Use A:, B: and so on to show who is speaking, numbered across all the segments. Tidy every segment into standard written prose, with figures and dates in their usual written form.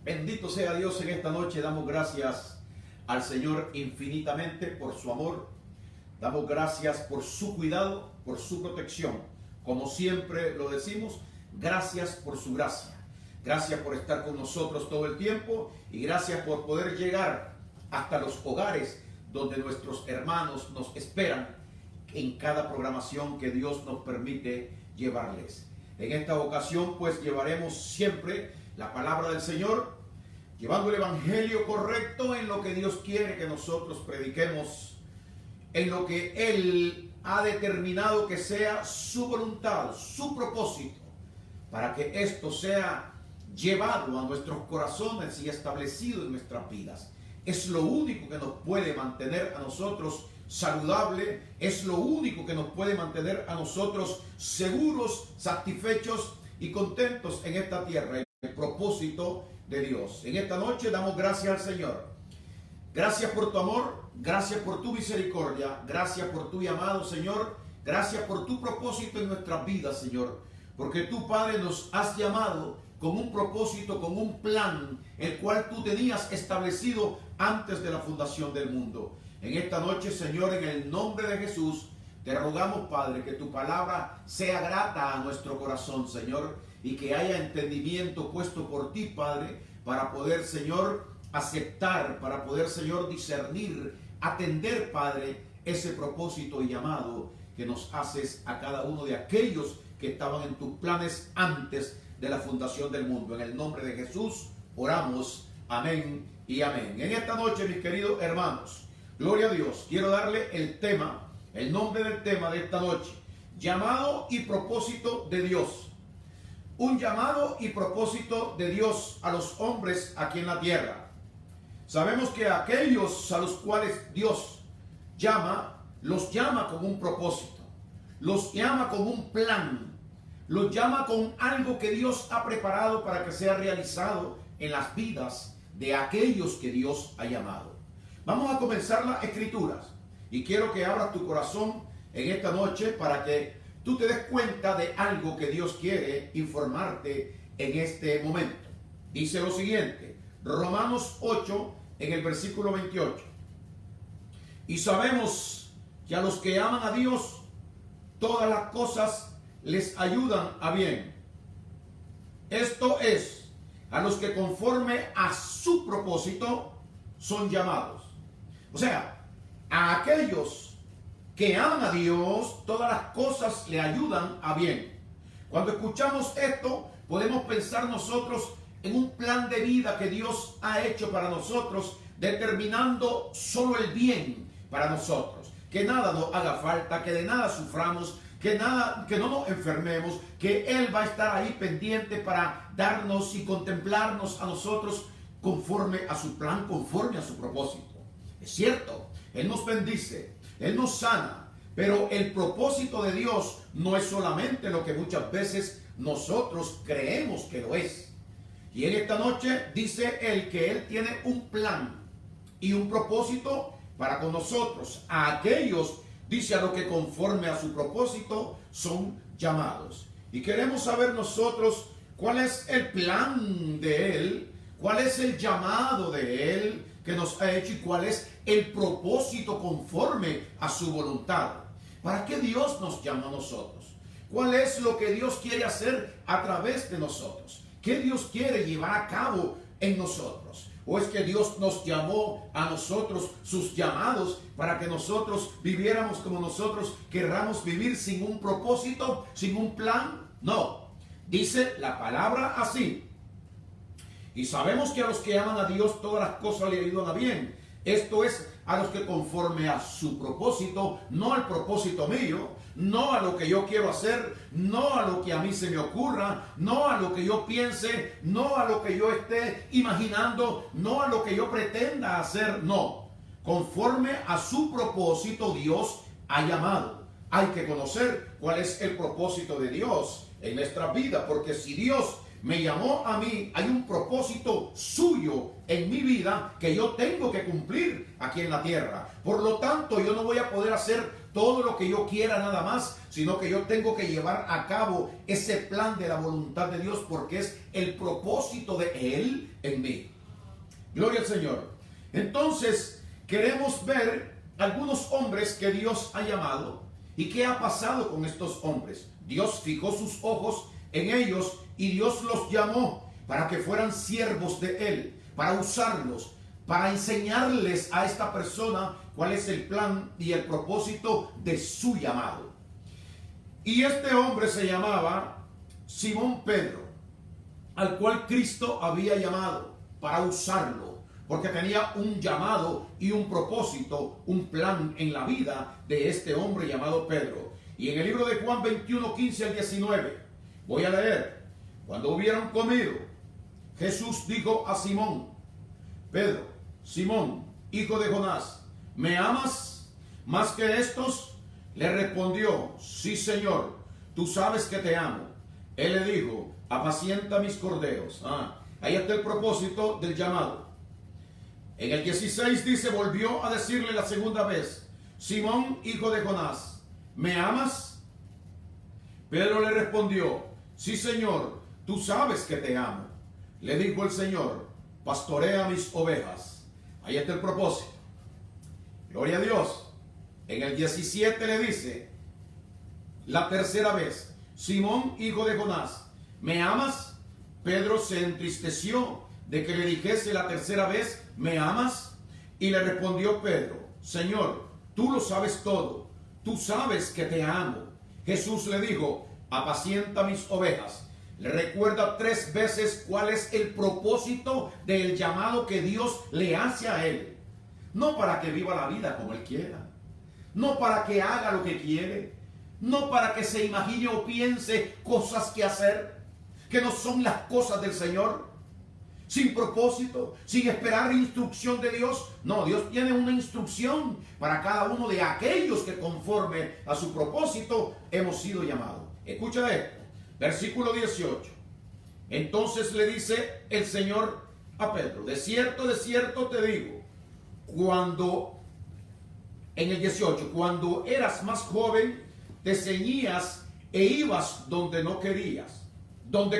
A: Bendito sea Dios en esta noche. Damos gracias al Señor infinitamente por su amor. Damos gracias por su cuidado, por su protección. Como siempre lo decimos, gracias por su gracia. Gracias por estar con nosotros todo el tiempo y gracias por poder llegar hasta los hogares donde nuestros hermanos nos esperan en cada programación que Dios nos permite llevarles. En esta ocasión pues llevaremos siempre la palabra del Señor, llevando el evangelio correcto en lo que Dios quiere que nosotros prediquemos, en lo que Él ha determinado que sea su voluntad, su propósito, para que esto sea llevado a nuestros corazones y establecido en nuestras vidas. Es lo único que nos puede mantener a nosotros saludable, es lo único que nos puede mantener a nosotros seguros, satisfechos y contentos en esta tierra, el propósito de Dios. En esta noche damos gracias al Señor. Gracias por tu amor, gracias por tu misericordia, gracias por tu llamado, Señor, gracias por tu propósito en nuestras vidas, Señor, porque tú, Padre, nos has llamado con un propósito, con un plan, el cual tú tenías establecido antes de la fundación del mundo. En esta noche, Señor, en el nombre de Jesús, te rogamos, Padre, que tu palabra sea grata a nuestro corazón, Señor, y que haya entendimiento puesto por ti, Padre, para poder, Señor, aceptar, para poder, Señor, discernir, atender, Padre, ese propósito y llamado que nos haces a cada uno de aquellos que estaban en tus planes antes de la fundación del mundo. En el nombre de Jesús oramos, amén y amén. En esta noche, mis queridos hermanos, gloria a Dios, quiero darle el nombre del tema de esta noche: llamado y propósito de Dios. Un llamado y propósito de Dios a los hombres aquí en la tierra. Sabemos que aquellos a los cuales Dios llama, los llama con un propósito, los llama con un plan, los llama con algo que Dios ha preparado para que sea realizado en las vidas de aquellos que Dios ha llamado. Vamos a comenzar las escrituras y quiero que abras tu corazón en esta noche para que tú te des cuenta de algo que Dios quiere informarte en este momento. Dice lo siguiente, Romanos 8 en el versículo 28. Y sabemos que a los que aman a Dios, todas las cosas les ayudan a bien. Esto es, a los que conforme a su propósito son llamados. O sea, a aquellos que aman a Dios, todas las cosas le ayudan a bien. Cuando escuchamos esto, podemos pensar nosotros en un plan de vida que Dios ha hecho para nosotros, determinando solo el bien para nosotros. Que nada nos haga falta, que de nada suframos, que no nos enfermemos, que Él va a estar ahí pendiente para darnos y contemplarnos a nosotros conforme a su plan, conforme a su propósito. Es cierto, Él nos bendice, Él nos sana, pero el propósito de Dios no es solamente lo que muchas veces nosotros creemos que lo es. Y en esta noche dice Él que Él tiene un plan y un propósito para con nosotros. A aquellos, dice, a los que conforme a su propósito son llamados. Y queremos saber nosotros cuál es el plan de Él, cuál es el llamado de Él que nos ha hecho y cuál es el propósito conforme a su voluntad. ¿Para qué Dios nos llama a nosotros? ¿Cuál es lo que Dios quiere hacer a través de nosotros? ¿Qué Dios quiere llevar a cabo en nosotros? ¿O es que Dios nos llamó a nosotros, sus llamados, para que nosotros viviéramos como nosotros querramos vivir, sin un propósito, sin un plan? No. Dice la palabra así. Y sabemos que a los que aman a Dios todas las cosas le ayudan a bien. Esto es, a los que conforme a su propósito, no al propósito mío, no a lo que yo quiero hacer, no a lo que a mí se me ocurra, no a lo que yo piense, no a lo que yo esté imaginando, no a lo que yo pretenda hacer, no. Conforme a su propósito Dios ha llamado. Hay que conocer cuál es el propósito de Dios en nuestra vida, porque si Dios me llamó a mí, hay un propósito suyo en mi vida que yo tengo que cumplir aquí en la tierra. Por lo tanto, yo no voy a poder hacer todo lo que yo quiera nada más, sino que yo tengo que llevar a cabo ese plan de la voluntad de Dios, porque es el propósito de Él en mí. Gloria al Señor. Entonces, queremos ver algunos hombres que Dios ha llamado y qué ha pasado con estos hombres. Dios fijó sus ojos en ellos y Dios los llamó para que fueran siervos de Él, para usarlos, para enseñarles a esta persona cuál es el plan y el propósito de su llamado. Y este hombre se llamaba Simón Pedro, al cual Cristo había llamado para usarlo, porque tenía un llamado y un propósito, un plan en la vida de este hombre llamado Pedro. Y en el libro de Juan 21, 15 al 19, voy a leer: cuando hubieron comido, Jesús dijo a Simón Pedro: Simón, hijo de Jonás, ¿me amas más que estos? Le respondió: sí, Señor, tú sabes que te amo. Él le dijo: apacienta mis corderos. Ahí está el propósito del llamado. En el 16 dice: volvió a decirle la segunda vez: Simón, hijo de Jonás, ¿me amas? Pedro le respondió: sí, Señor, tú sabes que te amo. Le dijo el Señor: pastorea mis ovejas. Ahí está el propósito. Gloria a Dios. En el 17 le dice la tercera vez: Simón, hijo de Jonás, ¿me amas? Pedro se entristeció de que le dijese la tercera vez: ¿me amas? Y le respondió Pedro: Señor, tú lo sabes todo, tú sabes que te amo. Jesús le dijo: apacienta mis ovejas. Le recuerda 3 veces cuál es el propósito del llamado que Dios le hace a él. No para que viva la vida como él quiera, no para que haga lo que quiere, no para que se imagine o piense cosas que hacer, que no son las cosas del Señor, sin propósito, sin esperar instrucción de Dios. No, Dios tiene una instrucción para cada uno de aquellos que conforme a su propósito hemos sido llamados. Escucha esto, versículo 18. Entonces le dice el Señor a Pedro: de cierto te digo, en el 18, cuando eras más joven, te ceñías e ibas donde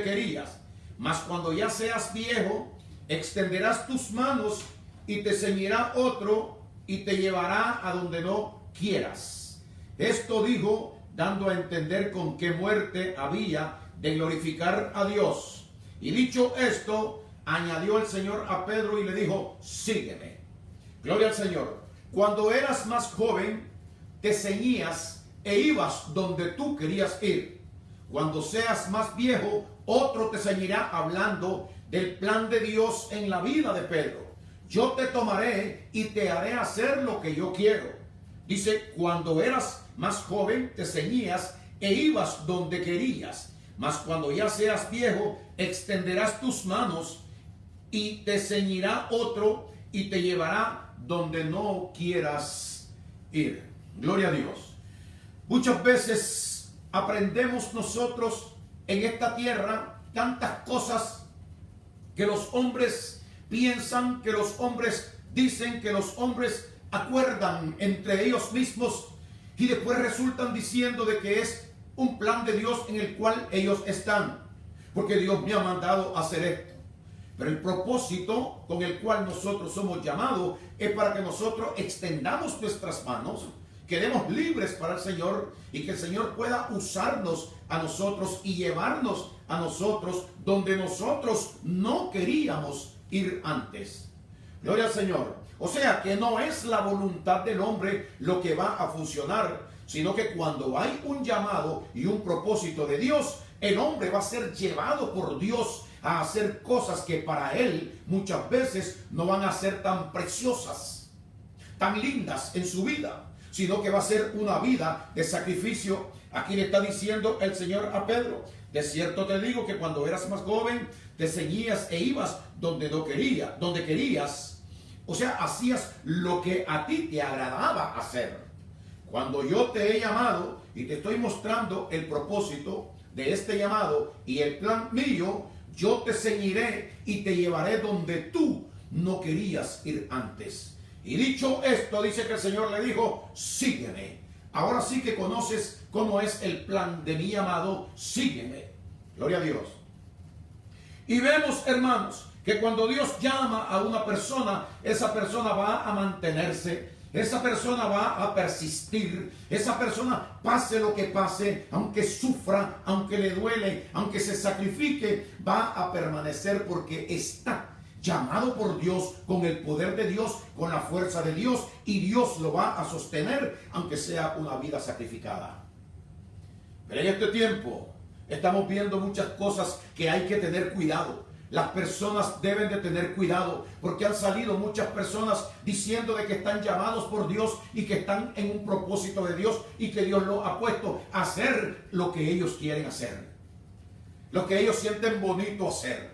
A: querías. Mas cuando ya seas viejo, extenderás tus manos y te ceñirá otro y te llevará a donde no quieras. Esto dijo, dando a entender con qué muerte había de glorificar a Dios. Y dicho esto, añadió el Señor a Pedro y le dijo: sígueme. Gloria al Señor. Cuando eras más joven, te ceñías e ibas donde tú querías ir. Cuando seas más viejo, otro te ceñirá, hablando del plan de Dios en la vida de Pedro. Yo te tomaré y te haré hacer lo que yo quiero. Dice: cuando eras más joven, te ceñías e ibas donde querías. Mas cuando ya seas viejo, extenderás tus manos y te ceñirá otro y te llevará donde no quieras ir. Gloria a Dios. Muchas veces aprendemos nosotros en esta tierra tantas cosas que los hombres piensan, que los hombres dicen, que los hombres acuerdan entre ellos mismos, y después resultan diciendo de que es un plan de Dios en el cual ellos están, porque Dios me ha mandado a hacer esto. Pero el propósito con el cual nosotros somos llamados es para que nosotros extendamos nuestras manos, quedemos libres para el Señor y que el Señor pueda usarnos a nosotros y llevarnos a nosotros donde nosotros no queríamos ir antes. Gloria al Señor. O sea que no es la voluntad del hombre lo que va a funcionar, sino que cuando hay un llamado y un propósito de Dios, el hombre va a ser llevado por Dios a hacer cosas que para él muchas veces no van a ser tan preciosas, tan lindas en su vida, sino que va a ser una vida de sacrificio. Aquí le está diciendo el Señor a Pedro: de cierto te digo que cuando eras más joven, te ceñías e ibas donde querías. O sea, hacías lo que a ti te agradaba hacer. Cuando yo te he llamado y te estoy mostrando el propósito de este llamado y el plan mío, yo te ceñiré y te llevaré donde tú no querías ir antes. Y dicho esto, dice que el Señor le dijo: sígueme. ahora sí que conoces cómo es el plan de mi llamado, sígueme. Gloria a Dios. Y vemos, hermanos, que cuando Dios llama a una persona, esa persona va a mantenerse, esa persona va a persistir, esa persona, pase lo que pase, aunque sufra, aunque le duele, aunque se sacrifique, va a permanecer porque está llamado por Dios, con el poder de Dios, con la fuerza de Dios, y Dios lo va a sostener, aunque sea una vida sacrificada. Pero en este tiempo estamos viendo muchas cosas que hay que tener cuidado. Las personas deben de tener cuidado porque han salido muchas personas diciendo de que están llamados por Dios y que están en un propósito de Dios y que Dios los ha puesto a hacer lo que ellos quieren hacer, lo que ellos sienten bonito hacer,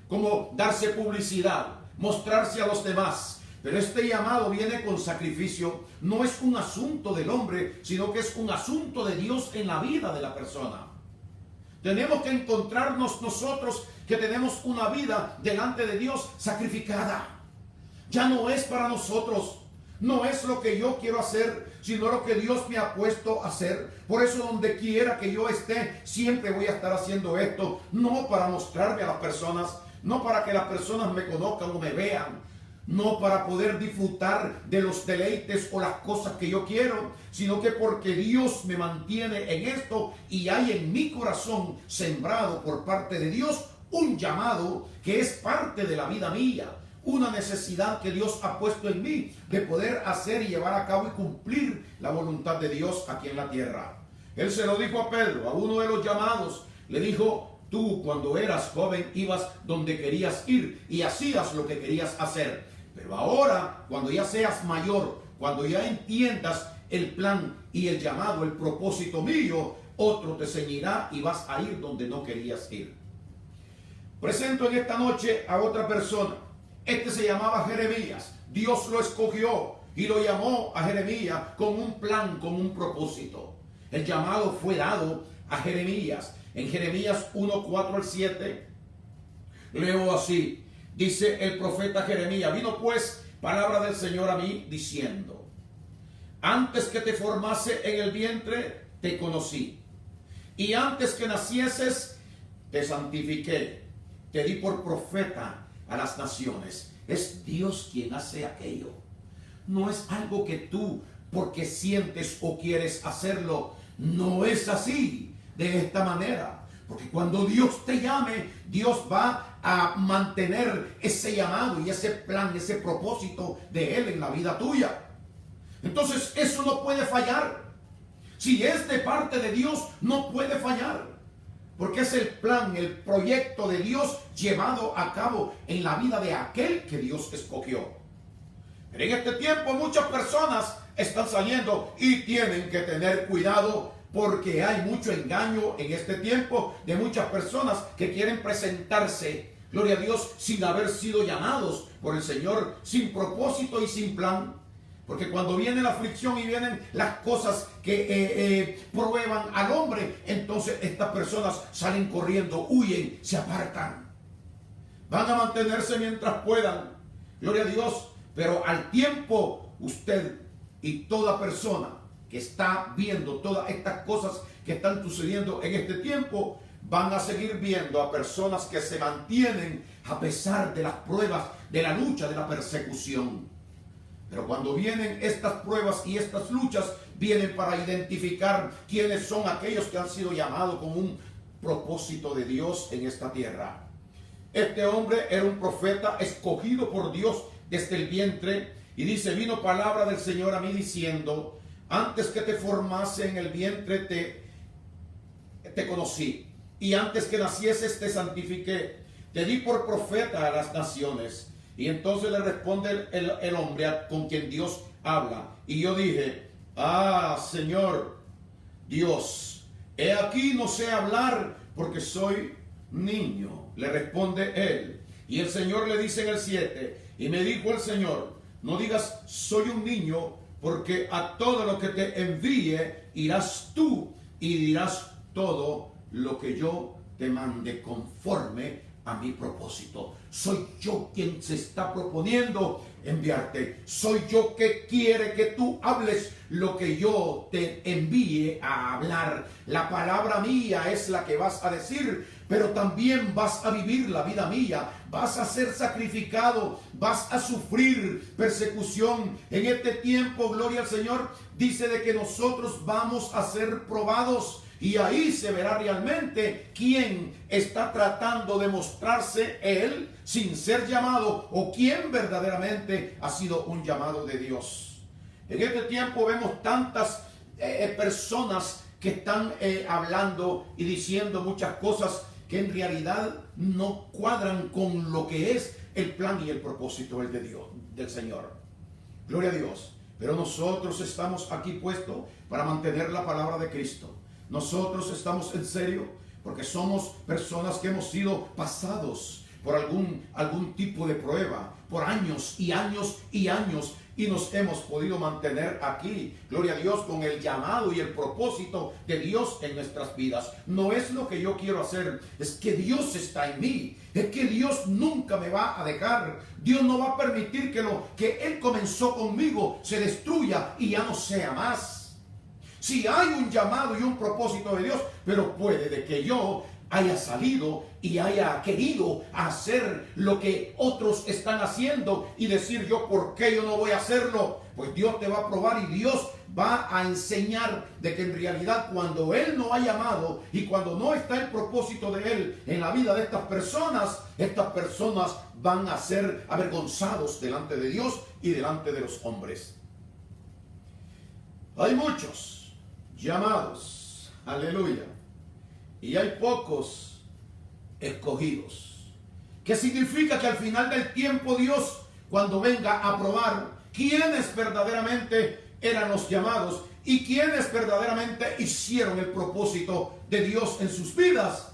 A: como darse publicidad, mostrarse a los demás. Pero este llamado viene con sacrificio. No es un asunto del hombre, sino que es un asunto de Dios en la vida de la persona. Tenemos que encontrarnos nosotros que tenemos una vida delante de Dios sacrificada. Ya no es para nosotros, no es lo que yo quiero hacer, sino lo que Dios me ha puesto a hacer. Por eso donde quiera que yo esté, siempre voy a estar haciendo esto, no para mostrarme a las personas, no para que las personas me conozcan o me vean, no para poder disfrutar de los deleites o las cosas que yo quiero, sino que porque Dios me mantiene en esto y hay en mi corazón sembrado por parte de Dios un llamado que es parte de la vida mía, una necesidad que Dios ha puesto en mí de poder hacer y llevar a cabo y cumplir la voluntad de Dios aquí en la tierra. Él se lo dijo a Pedro, a uno de los llamados, le dijo: tú cuando eras joven ibas donde querías ir y hacías lo que querías hacer. Pero ahora, cuando ya seas mayor, cuando ya entiendas el plan y el llamado, el propósito mío, otro te ceñirá y vas a ir donde no querías ir. Presento en esta noche a otra persona. Este se llamaba Jeremías. Dios lo escogió y lo llamó a Jeremías con un plan, con un propósito. El llamado fue dado a Jeremías. En Jeremías 1, 4 al 7, leo así. Dice el profeta Jeremías: vino pues palabra del Señor a mí diciendo: antes que te formase en el vientre, te conocí. Y antes que nacieses, te santifiqué. Te di por profeta a las naciones. Es Dios quien hace aquello. No es algo que tú, porque sientes o quieres hacerlo. No es así, de esta manera. Porque cuando Dios te llame, Dios va a mantener ese llamado y ese plan, ese propósito de Él en la vida tuya. Entonces eso no puede fallar. Si es de parte de Dios, no puede fallar. Porque es el plan, el proyecto de Dios llevado a cabo en la vida de aquel que Dios escogió. Pero en este tiempo muchas personas están saliendo y tienen que tener cuidado, porque hay mucho engaño en este tiempo de muchas personas que quieren presentarse, gloria a Dios, sin haber sido llamados por el Señor, sin propósito y sin plan. Porque cuando viene la aflicción y vienen las cosas que prueban al hombre, entonces estas personas salen corriendo, huyen, se apartan. Van a mantenerse mientras puedan, gloria a Dios, pero al tiempo usted y toda persona que está viendo todas estas cosas que están sucediendo en este tiempo, van a seguir viendo a personas que se mantienen a pesar de las pruebas, de la lucha, de la persecución. Pero cuando vienen estas pruebas y estas luchas, vienen para identificar quiénes son aquellos que han sido llamados con un propósito de Dios en esta tierra. Este hombre era un profeta escogido por Dios desde el vientre, y dice: vino palabra del Señor a mí diciendo: antes que te formase en el vientre te conocí, y antes que nacieses te santifiqué, te di por profeta a las naciones. Y entonces le responde el hombre con quien Dios habla. Y yo dije: ah, Señor Dios, he aquí no sé hablar porque soy niño. Le responde él. Y el Señor le dice en el 7, y me dijo el Señor: no digas soy un niño, porque a todo lo que te envíe irás tú y dirás todo lo que yo te mande conforme a mi propósito. Soy yo quien se está proponiendo enviarte. Soy yo que quiere que tú hables lo que yo te envíe a hablar. La palabra mía es la que vas a decir, pero también vas a vivir la vida mía. Vas a ser sacrificado, vas a sufrir persecución. En este tiempo, gloria al Señor, dice de que nosotros vamos a ser probados. Y ahí se verá realmente quién está tratando de mostrarse él sin ser llamado, o quién verdaderamente ha sido un llamado de Dios. En este tiempo vemos tantas personas que están hablando y diciendo muchas cosas que en realidad no cuadran con lo que es el plan y el propósito de Dios, del Señor. Gloria a Dios. Pero nosotros estamos aquí puestos para mantener la palabra de Cristo. Nosotros estamos en serio porque somos personas que hemos sido pasados por algún tipo de prueba, por años y años y años, y nos hemos podido mantener aquí, gloria a Dios, con el llamado y el propósito de Dios en nuestras vidas. No es lo que yo quiero hacer, es que Dios está en mí, es que Dios nunca me va a dejar. Dios no va a permitir que lo que Él comenzó conmigo se destruya y ya no sea más. Si hay un llamado y un propósito de Dios, pero puede de que yo haya salido y haya querido hacer lo que otros están haciendo y decir yo, ¿por qué yo no voy a hacerlo? Pues Dios te va a probar y Dios va a enseñar de que en realidad cuando Él no ha llamado y cuando no está el propósito de Él en la vida de estas personas van a ser avergonzados delante de Dios y delante de los hombres. Hay muchos llamados, aleluya, y hay pocos escogidos. ¿Qué significa? Que al final del tiempo Dios, cuando venga a probar quiénes verdaderamente eran los llamados y quiénes verdaderamente hicieron el propósito de Dios en sus vidas,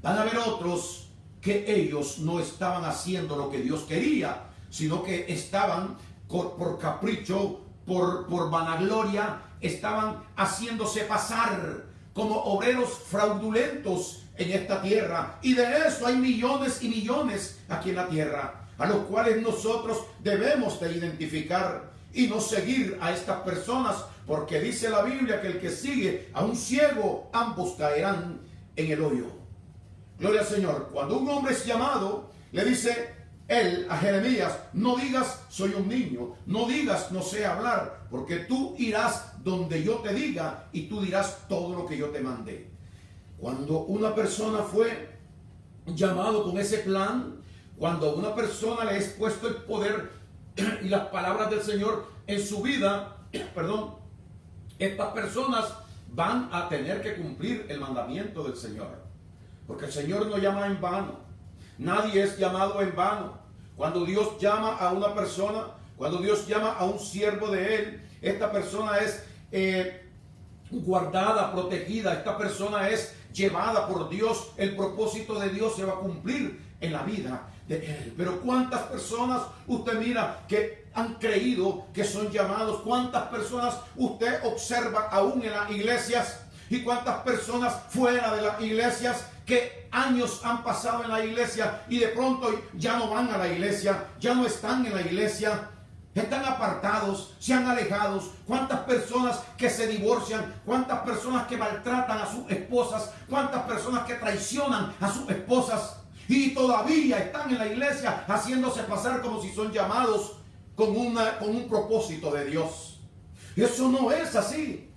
A: van a haber otros que ellos no estaban haciendo lo que Dios quería, sino que estaban por capricho, por vanagloria, estaban haciéndose pasar como obreros fraudulentos en esta tierra. Y de eso hay millones y millones aquí en la tierra, a los cuales nosotros debemos de identificar y no seguir a estas personas, porque dice la Biblia que el que sigue a un ciego, ambos caerán en el hoyo. Gloria al Señor. Cuando un hombre es llamado, le dice él a Jeremías: no digas soy un niño, no digas no sé hablar, porque tú irás donde yo te diga y tú dirás todo lo que yo te mandé. Cuando una persona fue llamado con ese plan, cuando a una persona le es puesto el poder y las palabras del Señor en su vida, estas personas van a tener que cumplir el mandamiento del Señor, porque el Señor no llama en vano. Nadie es llamado en vano. Cuando Dios llama a una persona, cuando Dios llama a un siervo de Él, esta persona es guardada, protegida, esta persona es llevada por Dios. El propósito de Dios se va a cumplir en la vida de Él. Pero ¿cuántas personas usted mira que han creído que son llamados? ¿Cuántas personas usted observa aún en las iglesias? ¿Y cuántas personas fuera de las iglesias que años han pasado en la iglesia y de pronto ya no van a la iglesia, ya no están en la iglesia, están apartados, se han alejado? ¿Cuántas personas que se divorcian? ¿Cuántas personas que maltratan a sus esposas? ¿Cuántas personas que traicionan a sus esposas? Y todavía están en la iglesia haciéndose pasar como si son llamados con un propósito de Dios. Eso no es así.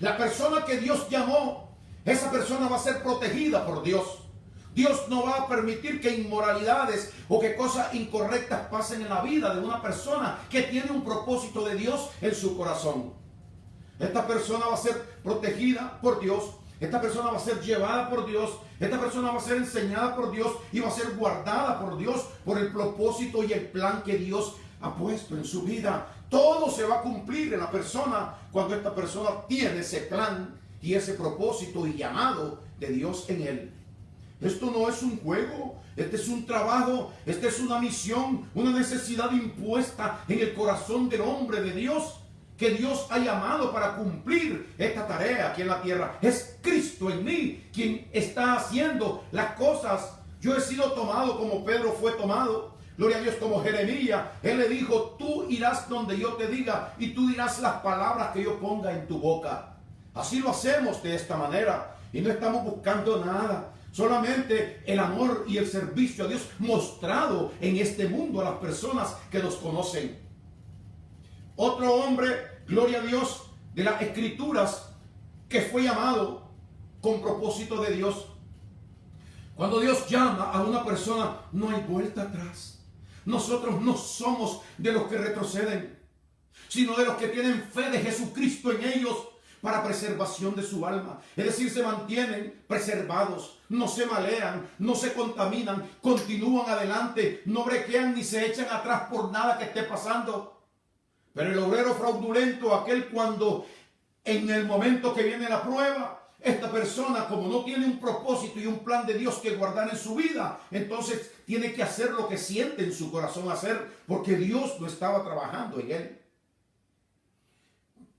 A: La persona que Dios llamó, esa persona va a ser protegida por Dios. Dios no va a permitir que inmoralidades o que cosas incorrectas pasen en la vida de una persona que tiene un propósito de Dios en su corazón. Esta persona va a ser protegida por Dios. Esta persona va a ser llevada por Dios. Esta persona va a ser enseñada por Dios y va a ser guardada por Dios por el propósito y el plan que Dios ha puesto en su vida. Todo se va a cumplir en la persona cuando esta persona tiene ese plan y ese propósito y llamado de Dios en él. Esto no es un juego, este es un trabajo, esta es una misión, una necesidad impuesta en el corazón del hombre de Dios, que Dios ha llamado para cumplir esta tarea aquí en la tierra. Es Cristo en mí quien está haciendo las cosas Yo he sido tomado como Pedro fue tomado. Gloria a Dios, como Jeremías. Él le dijo, tú irás donde yo te diga y tú dirás las palabras que yo ponga en tu boca. Así lo hacemos de esta manera y no estamos buscando nada. Solamente el amor y el servicio a Dios mostrado en este mundo a las personas que nos conocen. Otro hombre, gloria a Dios, de las Escrituras, que fue llamado con propósito de Dios. Cuando Dios llama a una persona, no hay vuelta atrás. Nosotros no somos de los que retroceden, sino de los que tienen fe de Jesucristo en ellos para preservación de su alma. Es decir, se mantienen preservados, no se malean, no se contaminan, continúan adelante, no brequean ni se echan atrás por nada que esté pasando. Pero el obrero fraudulento, aquel cuando en el momento que viene la prueba, esta persona, como no tiene un propósito y un plan de Dios que guardar en su vida, entonces tiene que hacer lo que siente en su corazón hacer, porque Dios no estaba trabajando en él.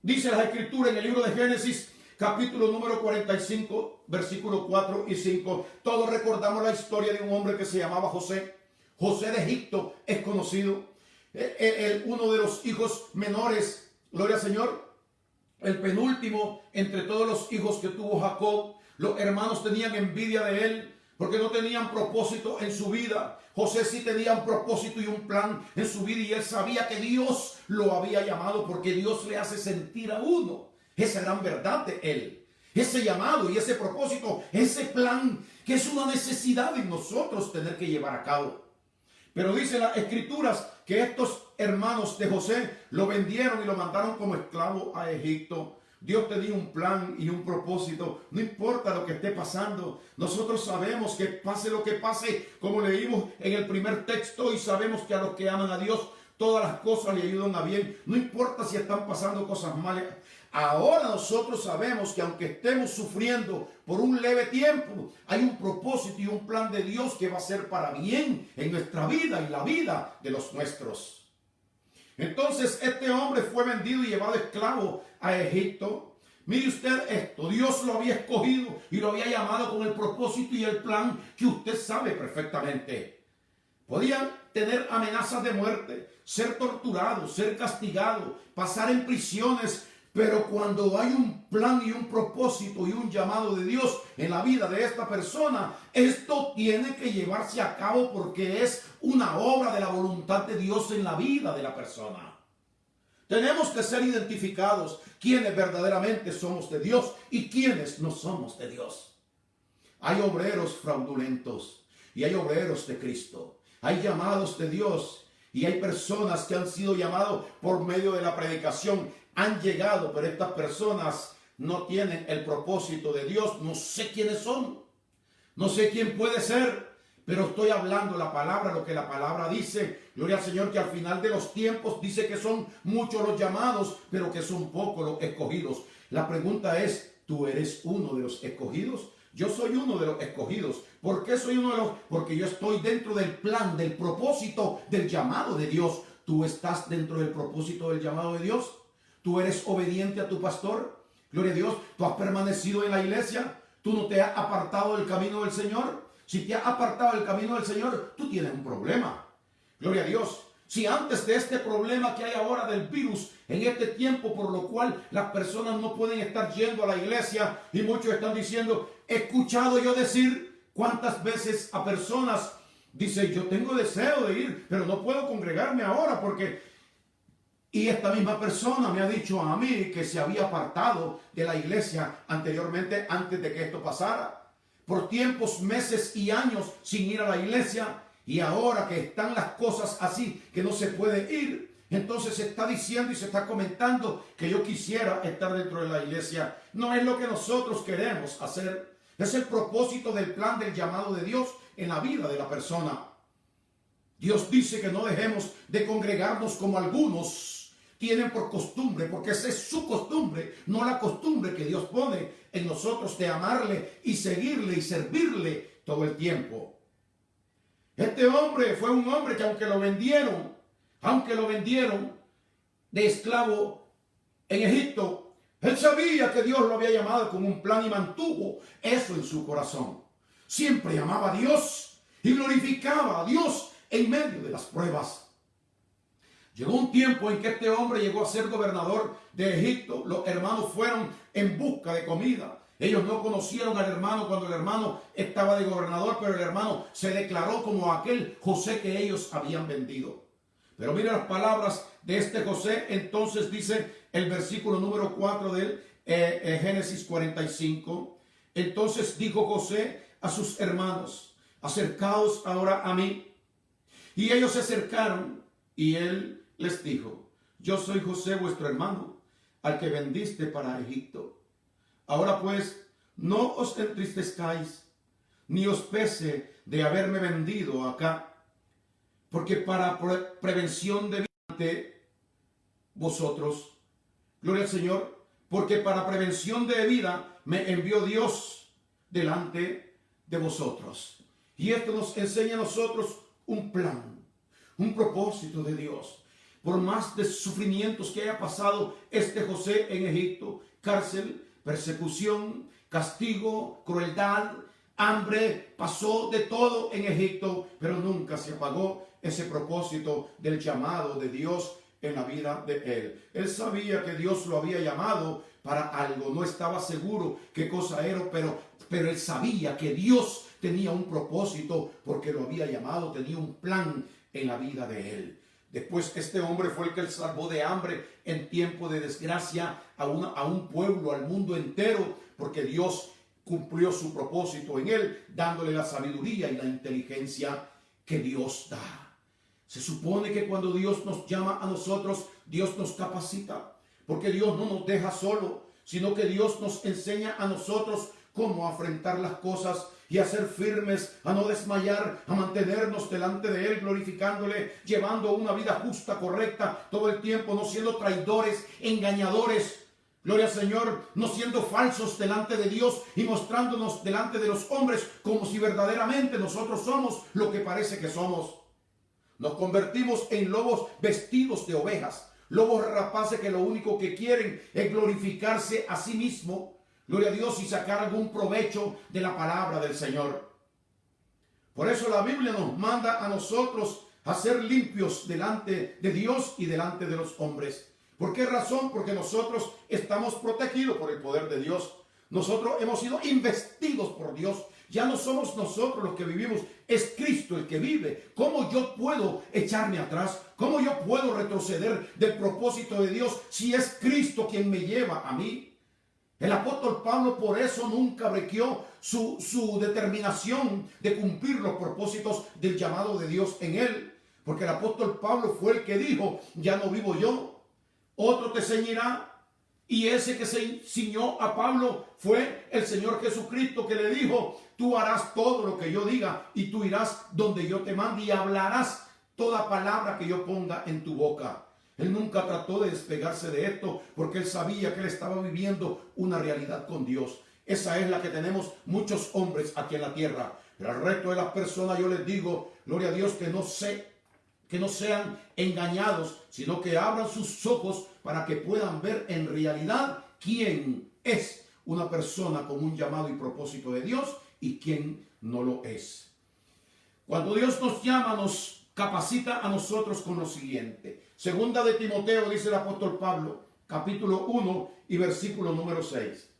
A: Dice la Escritura en el libro de Génesis, capítulo número 45, versículos 4 y 5. Todos recordamos la historia de un hombre que se llamaba José. José de Egipto es conocido. Uno de los hijos menores, gloria al Señor, el penúltimo entre todos los hijos que tuvo Jacob. Los hermanos tenían envidia de él porque no tenían propósito en su vida. José sí tenía un propósito y un plan en su vida y él sabía que Dios lo había llamado, porque Dios le hace sentir a uno esa gran verdad de él, ese llamado y ese propósito, ese plan que es una necesidad en nosotros tener que llevar a cabo. Pero dice las Escrituras que estos hermanos de José lo vendieron y lo mandaron como esclavo a Egipto. Dios tenía un plan y un propósito, no importa lo que esté pasando. Nosotros sabemos que pase lo que pase, como leímos en el primer texto, y sabemos que a los que aman a Dios todas las cosas le ayudan a bien. No importa si están pasando cosas malas. Ahora nosotros sabemos que aunque estemos sufriendo por un leve tiempo, hay un propósito y un plan de Dios que va a ser para bien en nuestra vida y la vida de los nuestros. Entonces este hombre fue vendido y llevado esclavo a Egipto. Mire usted esto, Dios lo había escogido y lo había llamado con el propósito y el plan que usted sabe perfectamente. Podían tener amenazas de muerte, ser torturados, ser castigados, pasar en prisiones, pero cuando hay un plan y un propósito y un llamado de Dios en la vida de esta persona, esto tiene que llevarse a cabo porque es una obra de la voluntad de Dios en la vida de la persona. Tenemos que ser identificados quiénes verdaderamente somos de Dios y quiénes no somos de Dios. Hay obreros fraudulentos y hay obreros de Cristo. Hay llamados de Dios y hay personas que han sido llamados por medio de la predicación. Han llegado, pero estas personas no tienen el propósito de Dios. No sé quiénes son, no sé quién puede ser, pero estoy hablando la palabra, lo que la palabra dice. Gloria al Señor, que al final de los tiempos dice que son muchos los llamados, pero que son pocos los escogidos. La pregunta es, ¿tú eres uno de los escogidos? Yo soy uno de los escogidos. ¿Por qué soy uno de los? Porque yo estoy dentro del plan, del propósito, del llamado de Dios. ¿Tú estás dentro del propósito del llamado de Dios? ¿Tú eres obediente a tu pastor? Gloria a Dios. ¿Tú has permanecido en la iglesia? ¿Tú no te has apartado del camino del Señor? Si te has apartado del camino del Señor, tú tienes un problema. Gloria a Dios. Si antes de este problema que hay ahora del virus, en este tiempo por lo cual las personas no pueden estar yendo a la iglesia y muchos están diciendo, he escuchado yo decir cuántas veces a personas, dice, yo tengo deseo de ir, pero no puedo congregarme ahora porque... Y esta misma persona me ha dicho a mí que se había apartado de la iglesia anteriormente, antes de que esto pasara, por tiempos, meses y años sin ir a la iglesia, y ahora que están las cosas así, que no se puede ir, entonces se está diciendo y se está comentando que yo quisiera estar dentro de la iglesia. No es lo que nosotros queremos hacer, es el propósito del plan del llamado de Dios en la vida de la persona. Dios dice que no dejemos de congregarnos como algunos tienen por costumbre, porque esa es su costumbre, no la costumbre que Dios pone en nosotros de amarle y seguirle y servirle todo el tiempo. Este hombre fue un hombre que aunque lo vendieron de esclavo en Egipto, él sabía que Dios lo había llamado con un plan y mantuvo eso en su corazón. Siempre amaba a Dios y glorificaba a Dios en medio de las pruebas. Llegó un tiempo en que este hombre llegó a ser gobernador de Egipto. Los hermanos fueron en busca de comida. Ellos no conocieron al hermano cuando el hermano estaba de gobernador, pero el hermano se declaró como aquel José que ellos habían vendido. Pero mire las palabras de este José. Entonces dice el versículo número 4 del Génesis 45. Entonces dijo José a sus hermanos: acercaos ahora a mí. Y ellos se acercaron, y él les dijo: yo soy José vuestro hermano, al que vendiste para Egipto. Ahora pues, no os entristezcáis, ni os pese de haberme vendido acá, porque para prevención de vida ante vosotros, gloria al Señor, porque para prevención de vida me envió Dios delante de vosotros. Y esto nos enseña a nosotros un plan, un propósito de Dios. Por más de sufrimientos que haya pasado este José en Egipto, cárcel, persecución, castigo, crueldad, hambre, pasó de todo en Egipto, pero nunca se apagó ese propósito del llamado de Dios en la vida de él. Él sabía que Dios lo había llamado para algo, no estaba seguro qué cosa era, pero él sabía que Dios tenía un propósito porque lo había llamado, tenía un plan en la vida de él. Después este hombre fue el que salvó de hambre en tiempo de desgracia a un pueblo, al mundo entero, porque Dios cumplió su propósito en él, dándole la sabiduría y la inteligencia que Dios da. Se supone que cuando Dios nos llama a nosotros, Dios nos capacita, porque Dios no nos deja solo, sino que Dios nos enseña a nosotros cómo afrontar las cosas y a ser firmes, a no desmayar, a mantenernos delante de Él, glorificándole, llevando una vida justa, correcta, todo el tiempo, no siendo traidores, engañadores, gloria al Señor, no siendo falsos delante de Dios y mostrándonos delante de los hombres como si verdaderamente nosotros somos lo que parece que somos. Nos convertimos en lobos vestidos de ovejas, lobos rapaces que lo único que quieren es glorificarse a sí mismo, gloria a Dios, y sacar algún provecho de la palabra del Señor. Por eso la Biblia nos manda a nosotros a ser limpios delante de Dios y delante de los hombres. ¿Por qué razón? Porque nosotros estamos protegidos por el poder de Dios. Nosotros hemos sido investidos por Dios. Ya no somos nosotros los que vivimos, es Cristo el que vive. ¿Cómo yo puedo echarme atrás? ¿Cómo yo puedo retroceder del propósito de Dios si es Cristo quien me lleva a mí? El apóstol Pablo por eso nunca brequeó su determinación de cumplir los propósitos del llamado de Dios en él. Porque el apóstol Pablo fue el que dijo: ya no vivo yo, otro te ceñirá. Y ese que se ciñó a Pablo fue el Señor Jesucristo, que le dijo: tú harás todo lo que yo diga y tú irás donde yo te mande y hablarás toda palabra que yo ponga en tu boca. Él nunca trató de despegarse de esto porque él sabía que él estaba viviendo una realidad con Dios. Esa es la que tenemos muchos hombres aquí en la tierra. Pero al resto de las personas yo les digo, gloria a Dios, que no sean engañados, sino que abran sus ojos para que puedan ver en realidad quién es una persona con un llamado y propósito de Dios y quién no lo es. Cuando Dios nos llama, nos capacita a nosotros con lo siguiente. Segunda de Timoteo, dice el apóstol Pablo, capítulo 1 y versículo número 6.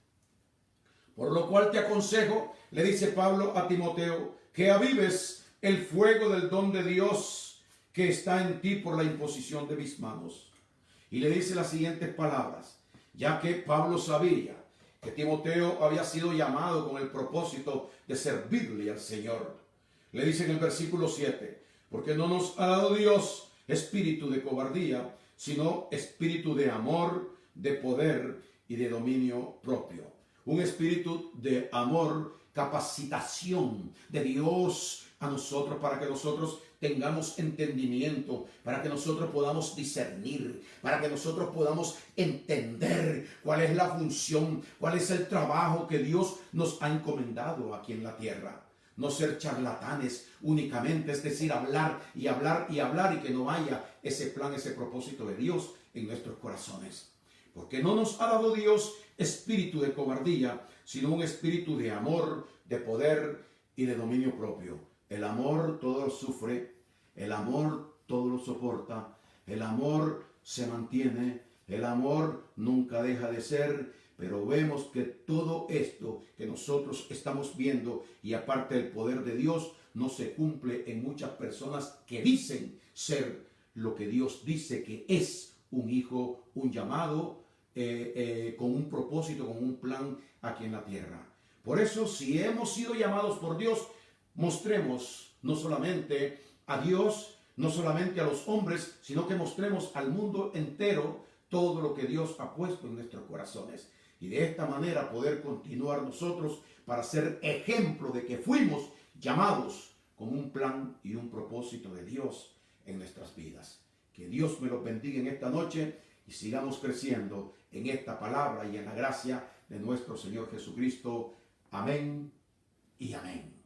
A: Por lo cual te aconsejo, le dice Pablo a Timoteo, que avives el fuego del don de Dios que está en ti por la imposición de mis manos. Y le dice las siguientes palabras, ya que Pablo sabía que Timoteo había sido llamado con el propósito de servirle al Señor. Le dice en el versículo 7, porque no nos ha dado Dios espíritu de cobardía, sino espíritu de amor, de poder y de dominio propio. Un espíritu de amor, capacitación de Dios a nosotros para que nosotros tengamos entendimiento, para que nosotros podamos discernir, para que nosotros podamos entender cuál es la función, cuál es el trabajo que Dios nos ha encomendado aquí en la tierra. No ser charlatanes únicamente, es decir, hablar y hablar y hablar y que no haya ese plan, ese propósito de Dios en nuestros corazones. Porque no nos ha dado Dios espíritu de cobardía, sino un espíritu de amor, de poder y de dominio propio. El amor todo lo sufre, el amor todo lo soporta, el amor se mantiene, el amor nunca deja de ser, pero vemos que todo esto que nosotros estamos viendo y aparte del poder de Dios no se cumple en muchas personas que dicen ser lo que Dios dice que es un hijo, un llamado, con un propósito, con un plan aquí en la tierra. Por eso, si hemos sido llamados por Dios, mostremos no solamente a Dios, no solamente a los hombres, sino que mostremos al mundo entero todo lo que Dios ha puesto en nuestros corazones. Y de esta manera poder continuar nosotros para ser ejemplo de que fuimos llamados con un plan y un propósito de Dios en nuestras vidas. Que Dios me los bendiga en esta noche y sigamos creciendo en esta palabra y en la gracia de nuestro Señor Jesucristo. Amén y amén.